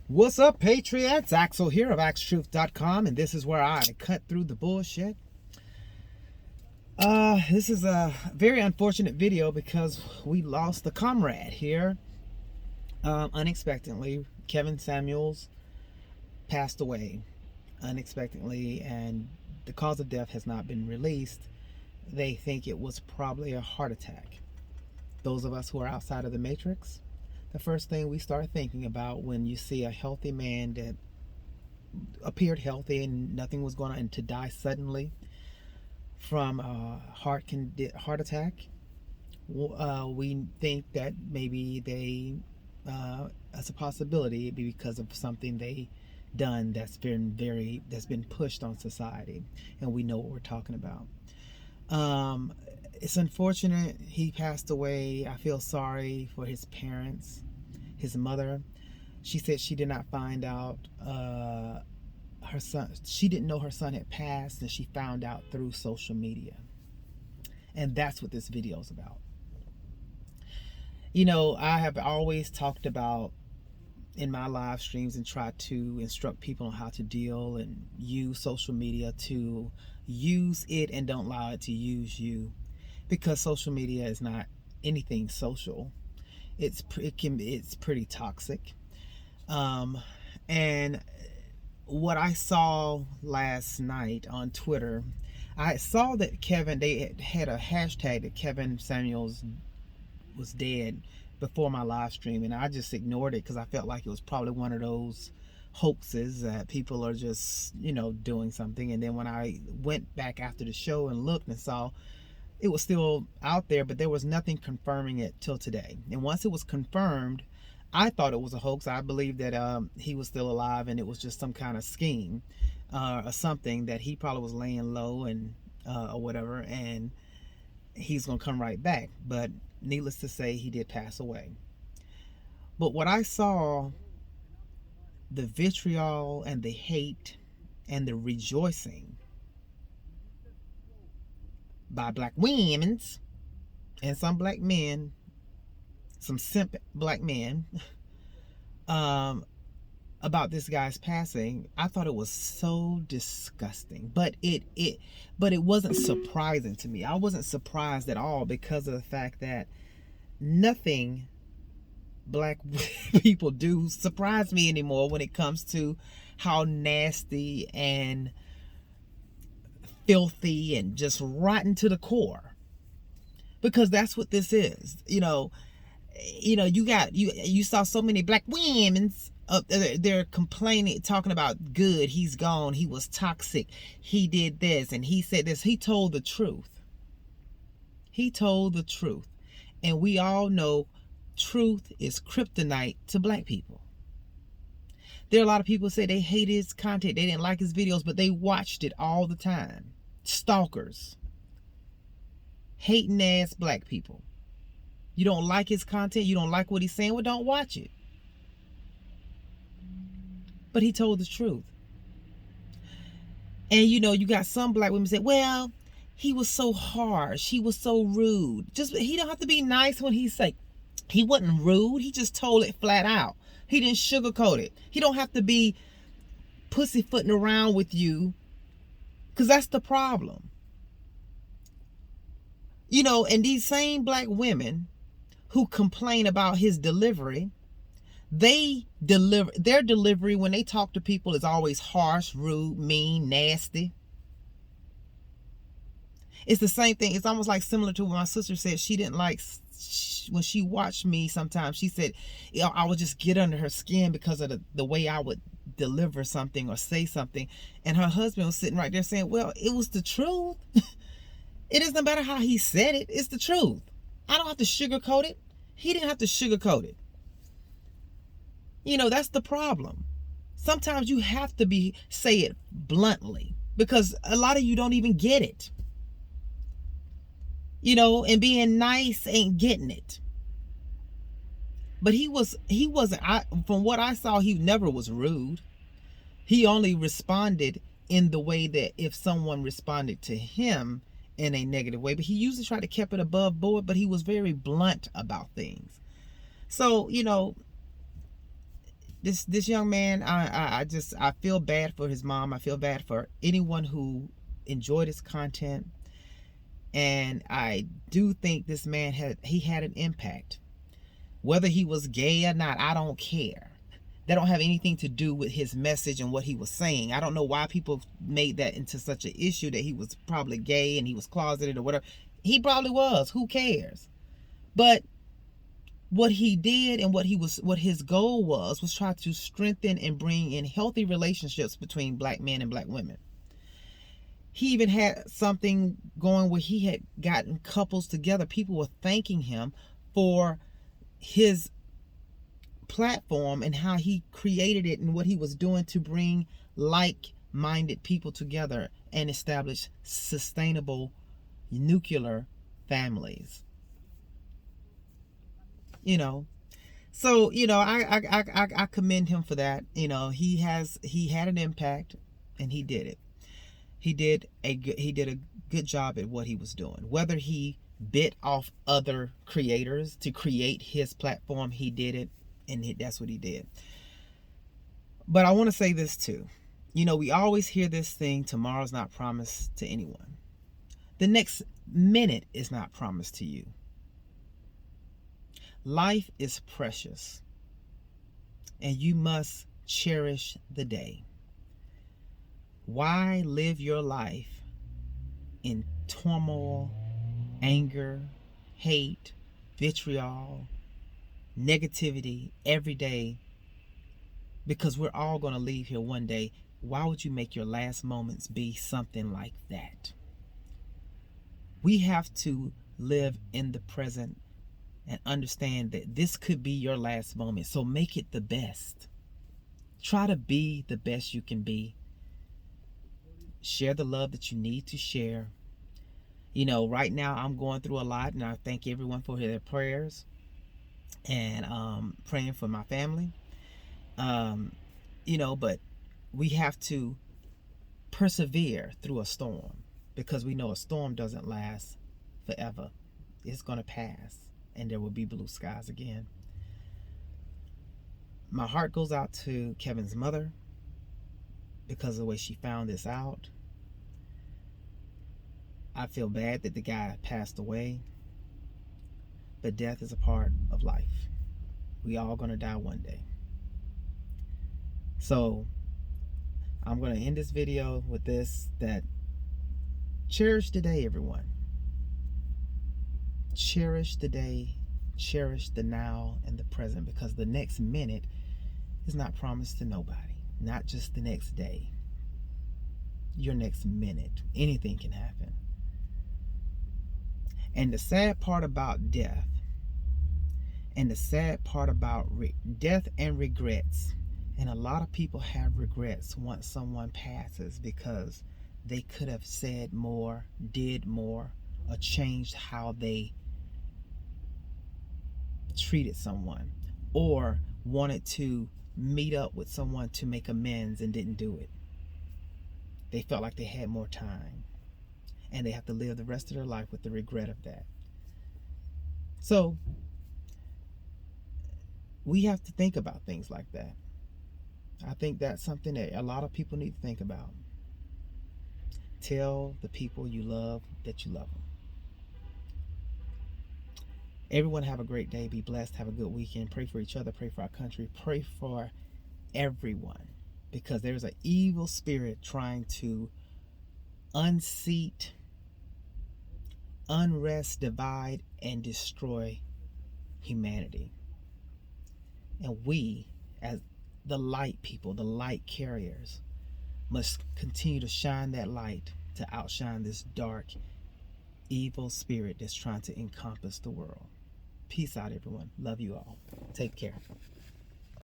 What's up, Patriots? Axel here of Axetruth.com, and this is where I cut through the bullshit. This is a very unfortunate video because we lost a comrade here. Unexpectedly, Kevin Samuels passed away unexpectedly, and the cause of death has not been released. They think it was probably a heart attack. Those of us who are outside of the matrix, the first thing we start thinking about when you see a healthy man that appeared healthy and nothing was going on, and to die suddenly from a heart attack, we think that maybe as a possibility it'd be because of something they done that's been pushed on society, and we know what we're talking about. It's unfortunate he passed away. I feel sorry for his parents. His mother, she said she did not find out her son. She didn't know her son had passed, and she found out through social media. And that's what this video is about. You know, I have always talked about in my live streams and try to instruct people on how to deal and use social media, to use it and don't allow it to use you, because social media is not anything social. It's pretty toxic. And what I saw last night on Twitter, I saw that they had a hashtag that Kevin Samuels was dead before my live stream, and I just ignored it because I felt like it was probably one of those hoaxes that people are just, doing something. And then when I went back after the show and looked and saw it was still out there, but there was nothing confirming it till today. And once it was confirmed, I thought it was a hoax. I believed that he was still alive and it was just some kind of scheme or something, that he probably was laying low and or whatever, and he's gonna come right back. But needless to say, he did pass away. But what I saw, the vitriol and the hate and the rejoicing by black women and some black men, some simp black men, about this guy's passing, I thought it was so disgusting. But it wasn't surprising to me. I wasn't surprised at all, because of the fact that nothing black people do surprise me anymore when it comes to how nasty and filthy and just rotten to the core, because that's what this is. You saw so many black women they're complaining, talking about, good, he's gone, he was toxic, he did this and he said this. He told the truth. And we all know truth is kryptonite to black people. There are a lot of people say they hate his content, they didn't like his videos, but they watched it all the time. Stalkers, hating ass black people. You don't like his content, you don't like what he's saying, well, don't watch it. But he told the truth. And you got some black women say, well, he was so harsh, he was so rude. He don't have to be nice when he say he wasn't rude. He just told it flat out. He didn't sugarcoat it. He don't have to be pussyfooting around with you, because that's the problem. And these same black women who complain about his delivery, their delivery when they talk to people is always harsh, rude, mean, nasty. It's the same thing. It's almost like similar to what my sister said. She didn't like, when she watched me sometimes, she said, I would just get under her skin because of the way I would deliver something or say something. And her husband was sitting right there saying, well, it was the truth. It doesn't matter how he said it. It's the truth. I don't have to sugarcoat it. He didn't have to sugarcoat it. That's the problem. Sometimes you have to say it bluntly, because a lot of you don't even get it. And being nice ain't getting it. But he wasn't, from what I saw, he never was rude. He only responded in the way that if someone responded to him in a negative way, but he usually tried to keep it above board, but he was very blunt about things. So, this young man, I feel bad for his mom. I feel bad for anyone who enjoyed his content. And I do think this man had an impact. Whether he was gay or not, I don't care. That don't have anything to do with his message and what he was saying. I don't know why people made that into such an issue that he was probably gay and he was closeted or whatever. He probably was. Who cares? But what he did and what his goal was try to strengthen and bring in healthy relationships between black men and black women. He even had something going where he had gotten couples together. People were thanking him for his platform and how he created it and what he was doing to bring like-minded people together and establish sustainable nuclear families. You know, so I commend him for that. He had an impact, and he did it. He did a good job at what he was doing. Whether he bit off other creators to create his platform, he did it, and that's what he did. But I want to say this too. We always hear this thing, tomorrow's not promised to anyone. The next minute is not promised to you. Life is precious, and you must cherish the day. Why live your life in turmoil, anger, hate, vitriol, negativity every day? Because we're all going to leave here one day. Why would you make your last moments be something like that? We have to live in the present and understand that this could be your last moment. So make it the best. Try to be the best you can be. Share the love that you need to share. Right now I'm going through a lot, and I thank everyone for their prayers and praying for my family. But we have to persevere through a storm, because we know a storm doesn't last forever. It's going to pass, and there will be blue skies again. My heart goes out to Kevin's mother because of the way she found this out. I feel bad that the guy passed away, but death is a part of life. We all gonna die one day. So I'm gonna end this video with this, that cherish the day, everyone. Cherish the day, cherish the now and the present, because the next minute is not promised to nobody. Not just the next day. Your next minute. Anything can happen. And the sad part about death, and the sad part about death and regrets, and a lot of people have regrets once someone passes, because they could have said more, did more, or changed how they treated someone, or wanted to meet up with someone to make amends and didn't do it. They felt like they had more time, and they have to live the rest of their life with the regret of that. So we have to think about things like that. I think that's something that a lot of people need to think about. Tell the people you love that you love them. Everyone have a great day. Be blessed. Have a good weekend. Pray for each other. Pray for our country. Pray for everyone, because there's an evil spirit trying to unseat, unrest, divide, and destroy humanity. And we, as the light people, the light carriers, must continue to shine that light to outshine this dark, evil spirit that's trying to encompass the world. Peace out, everyone. Love you all. Take care.